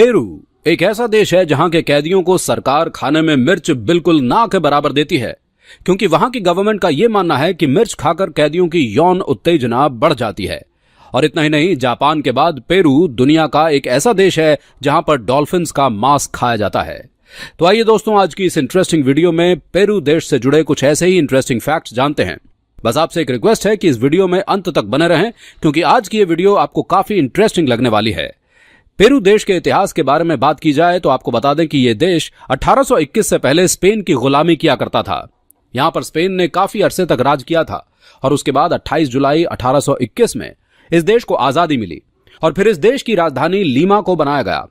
Peru एक ऐसा देश है जहां के कैदियों को सरकार खाने में मिर्च बिल्कुल ना के बराबर देती है, क्योंकि वहां की गवर्नमेंट का यह मानना है कि मिर्च खाकर कैदियों की यौन उत्तेजना बढ़ जाती है। और इतना ही नहीं, जापान के बाद पेरू दुनिया का एक ऐसा देश है जहां पर डॉल्फिन्स का मांस खाया जाता है। तो आइए दोस्तों, आज की इस इंटरेस्टिंग वीडियो में पेरू देश से जुड़े कुछ ऐसे ही इंटरेस्टिंग फैक्ट्स जानते हैं। बस आपसे एक रिक्वेस्ट है कि इस वीडियो में अंत तक बने रहें, क्योंकि आज की ये वीडियो आपको काफी इंटरेस्टिंग लगने वाली है। पेरू देश के इतिहास के बारे में बात की जाए तो आपको बता दें कि यह देश 1821 से पहले स्पेन की गुलामी किया करता था। यहां पर स्पेन ने काफी अरसे तक राज किया था और उसके बाद 28 जुलाई 1821 में इस देश को आजादी मिली और फिर इस देश की राजधानी लीमा को बनाया गया।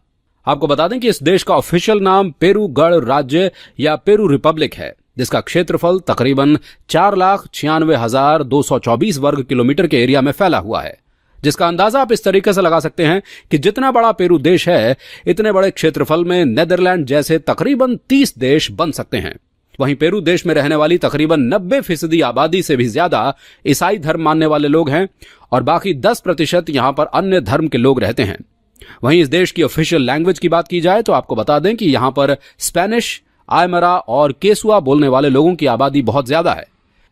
आपको बता दें कि इस देश का ऑफिशियल नाम पेरू गण राज्य या पेरू रिपब्लिक है, जिसका क्षेत्रफल तकरीबन 4,96,224 वर्ग किलोमीटर के एरिया में फैला हुआ है, जिसका अंदाजा आप इस तरीके से लगा सकते हैं कि जितना बड़ा पेरू देश है, इतने बड़े क्षेत्रफल में नेदरलैंड जैसे तकरीबन 30 देश बन सकते हैं। वहीं पेरू देश में रहने वाली तकरीबन 90% आबादी से भी ज्यादा ईसाई धर्म मानने वाले लोग हैं और बाकी 10% यहां पर अन्य धर्म के लोग रहते हैं। वहीं इस देश की ऑफिशियल लैंग्वेज की बात की जाए तो आपको बता दें कि यहां पर स्पेनिश, आयमरा और केसुआ बोलने वाले लोगों की आबादी बहुत ज्यादा है,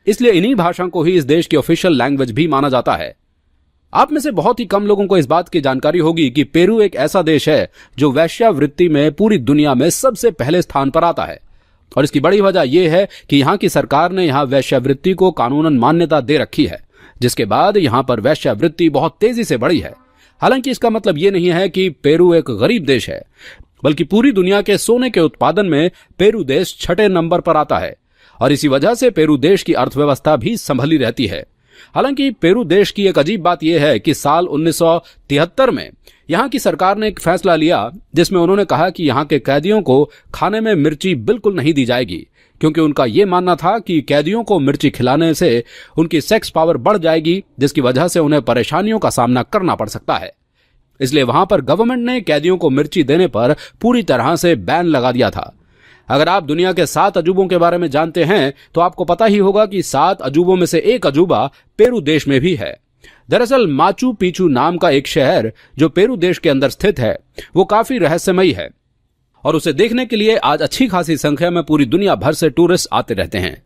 इसलिए इन्हीं भाषा को ही इस देश की ऑफिशियल लैंग्वेज भी माना जाता है। आप में से बहुत ही कम लोगों को इस बात की जानकारी होगी कि पेरू एक ऐसा देश है जो वेश्यावृत्ति में पूरी दुनिया में सबसे पहले स्थान पर आता है। और इसकी बड़ी वजह यह है कि यहां की सरकार ने यहां वेश्यावृत्ति को कानूनन मान्यता दे रखी है, जिसके बाद यहां पर वेश्यावृत्ति बहुत तेजी से बढ़ी है। हालांकि इसका मतलब यह नहीं है कि पेरू एक गरीब देश है, बल्कि पूरी दुनिया के सोने के उत्पादन में पेरू देश 6 नंबर पर आता है और इसी वजह से पेरू देश की अर्थव्यवस्था भी संभली रहती है। हालांकि पेरू देश की एक अजीब बात यह है कि साल 1973 में यहां की सरकार ने एक फैसला लिया जिसमें उन्होंने कहा कि यहां के कैदियों को खाने में मिर्ची बिल्कुल नहीं दी जाएगी, क्योंकि उनका यह मानना था कि कैदियों को मिर्ची खिलाने से उनकी सेक्स पावर बढ़ जाएगी, जिसकी वजह से उन्हें परेशानियों का सामना करना पड़ सकता है। इसलिए वहां पर गवर्नमेंट ने कैदियों को मिर्ची देने पर पूरी तरह से बैन लगा दिया था। अगर आप दुनिया के 7 अजूबों के बारे में जानते हैं तो आपको पता ही होगा कि 7 अजूबों में से एक अजूबा पेरू देश में भी है। दरअसल माचू पिचू नाम का एक शहर जो पेरू देश के अंदर स्थित है, वो काफी रहस्यमयी है और उसे देखने के लिए आज अच्छी खासी संख्या में पूरी दुनिया भर से टूरिस्ट आते रहते हैं।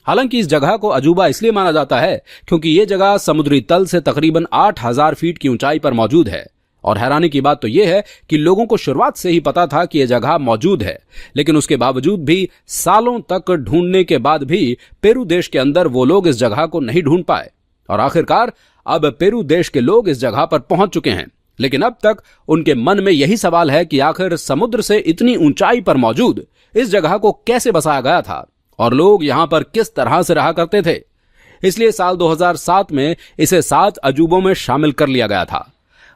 हालांकि इस जगह को अजूबा इसलिए माना जाता है क्योंकि ये जगह समुद्री तल से तकरीबन 8,000 फीट की ऊंचाई पर मौजूद है। और हैरानी की बात तो यह है कि लोगों को शुरुआत से ही पता था कि यह जगह मौजूद है, लेकिन उसके बावजूद भी सालों तक ढूंढने के बाद भी पेरू देश के अंदर वो लोग इस जगह को नहीं ढूंढ पाए और आखिरकार अब पेरू देश के लोग इस जगह पर पहुंच चुके हैं। लेकिन अब तक उनके मन में यही सवाल है कि आखिर समुद्र से इतनी ऊंचाई पर मौजूद इस जगह को कैसे बसाया गया था और लोग यहां पर किस तरह से रहा करते थे। इसलिए साल 2007 में इसे 7 अजूबों में शामिल कर लिया गया था।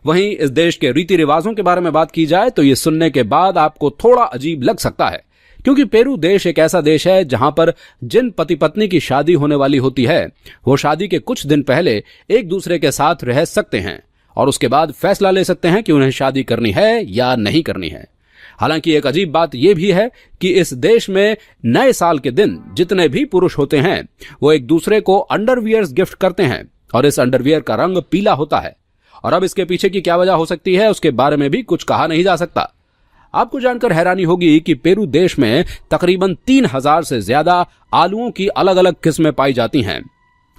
वहीं इस देश के रीति रिवाजों के बारे में बात की जाए तो ये सुनने के बाद आपको थोड़ा अजीब लग सकता है, क्योंकि पेरू देश एक ऐसा देश है जहां पर जिन पति पत्नी की शादी होने वाली होती है वो शादी के कुछ दिन पहले एक दूसरे के साथ रह सकते हैं और उसके बाद फैसला ले सकते हैं कि उन्हें शादी करनी है या नहीं करनी है। हालांकि एक अजीब बात यह भी है कि इस देश में नए साल के दिन जितने भी पुरुष होते हैं वो एक दूसरे को अंडरवियर्स गिफ्ट करते हैं और इस अंडरवियर का रंग पीला होता है। और अब इसके पीछे की क्या वजह हो सकती है उसके बारे में भी कुछ कहा नहीं जा सकता। आपको जानकर हैरानी होगी कि पेरू देश में तकरीबन 3,000 से ज्यादा आलूओं की अलग अलग किस्में पाई जाती हैं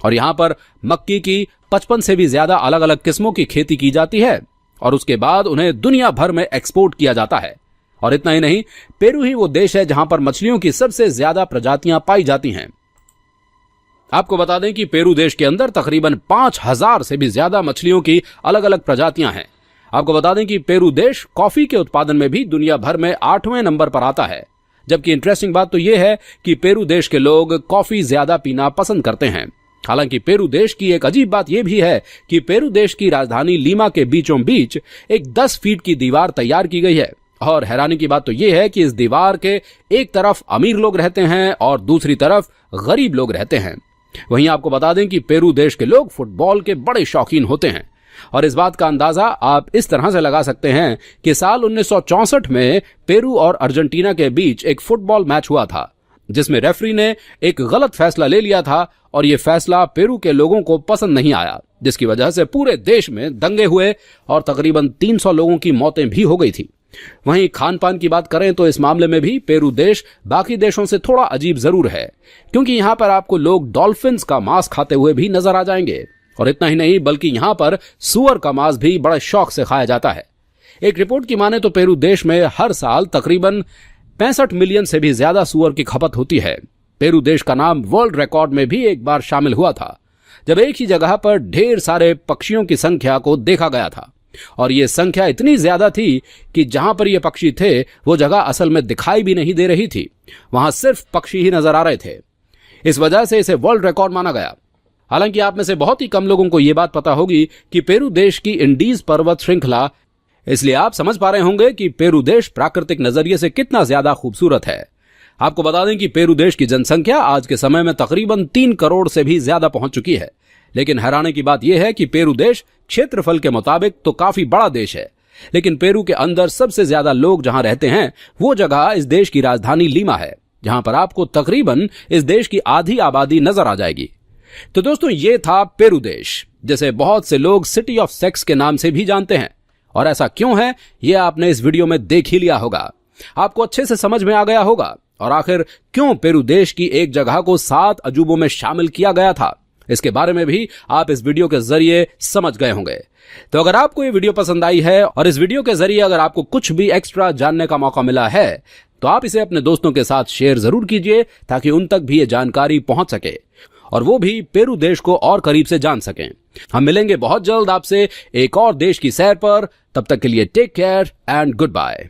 और यहां पर मक्की की 55 से भी ज्यादा अलग अलग किस्मों की खेती की जाती है और उसके बाद उन्हें दुनिया भर में एक्सपोर्ट किया जाता है। और इतना ही नहीं, पेरू ही वो देश है जहां पर मछलियों की सबसे ज्यादा प्रजातियां पाई जाती हैं। आपको बता दें कि पेरू देश के अंदर तकरीबन 5,000 से भी ज्यादा मछलियों की अलग अलग प्रजातियां हैं। आपको बता दें कि पेरू देश कॉफी के उत्पादन में भी दुनिया भर में 8वें नंबर पर आता है, जबकि इंटरेस्टिंग बात तो यह है कि पेरू देश के लोग कॉफी ज्यादा पीना पसंद करते हैं। हालांकि पेरू देश की एक अजीब बात यह भी है कि पेरू देश की राजधानी लीमा के बीचों बीच एक 10 फीट की दीवार तैयार की गई है और हैरानी की बात तो यह है कि इस दीवार के एक तरफ अमीर लोग रहते हैं और दूसरी तरफ गरीब लोग रहते हैं। वहीं आपको बता दें कि पेरू देश के लोग फुटबॉल के बड़े शौकीन होते हैं और इस बात का अंदाजा आप इस तरह से लगा सकते हैं कि साल 1964 में पेरू और अर्जेंटीना के बीच एक फुटबॉल मैच हुआ था, जिसमें रेफरी ने एक गलत फैसला ले लिया था और यह फैसला पेरू के लोगों को पसंद नहीं आया, जिसकी वजह से पूरे देश में दंगे हुए और तकरीबन 300 लोगों की मौतें भी हो गई थी। वहीं खान पान की बात करें तो इस मामले में भी पेरू देश बाकी देशों से थोड़ा अजीब जरूर है, क्योंकि यहां पर आपको लोग डॉल्फिन्स का मांस खाते हुए भी नजर आ जाएंगे। और इतना ही नहीं, बल्कि यहां पर सूअर का मांस भी बड़े शौक से खाया जाता है। एक रिपोर्ट की माने तो पेरू देश में हर साल तकरीबन 65 मिलियन से भी ज्यादा सूअर की खपत होती है। पेरू देश का नाम वर्ल्ड रिकॉर्ड में भी एक बार शामिल हुआ था, जब एक ही जगह पर ढेर सारे पक्षियों की संख्या को देखा गया था। और ये संख्या इतनी ज्यादा थी कि जहां पर ये पक्षी थे वो जगह असल में दिखाई भी नहीं दे रही थी, वहां सिर्फ पक्षी ही नजर आ रहे थे। इस वजह से इसे वर्ल्ड रिकॉर्ड माना गया। हालांकि आप में से बहुत ही कम लोगों को यह बात पता होगी कि पेरू देश की इंडीज पर्वत श्रृंखला, इसलिए आप समझ पा रहे होंगे कि पेरू देश प्राकृतिक नजरिए से कितना ज्यादा खूबसूरत है। आपको बता दें कि पेरू देश की जनसंख्या आज के समय में तकरीबन 3 करोड़ से भी ज्यादा पहुंच चुकी है। लेकिन हैरानी की बात यह है कि पेरू देश क्षेत्रफल के मुताबिक तो काफी बड़ा देश है, लेकिन पेरू के अंदर सबसे ज्यादा लोग जहां रहते हैं वो जगह इस देश की राजधानी लीमा है, जहां पर आपको तकरीबन इस देश की आधी आबादी नजर आ जाएगी। तो दोस्तों, ये था पेरू देश, जिसे बहुत से लोग सिटी ऑफ सेक्स के नाम से भी जानते हैं। और ऐसा क्यों है, यह आपने इस वीडियो में देख ही लिया होगा। आपको अच्छे से समझ में आ गया होगा। और आखिर क्यों पेरू देश की एक जगह को 7 अजूबों में शामिल किया गया था, इसके बारे में भी आप इस वीडियो के जरिए समझ गए होंगे। तो अगर आपको ये वीडियो पसंद आई है और इस वीडियो के जरिए अगर आपको कुछ भी एक्स्ट्रा जानने का मौका मिला है, तो आप इसे अपने दोस्तों के साथ शेयर जरूर कीजिए, ताकि उन तक भी ये जानकारी पहुंच सके और वो भी पेरू देश को और करीब से जान सकें। हम मिलेंगे बहुत जल्द आपसे एक और देश की सैर पर। तब तक के लिए take care and good bye.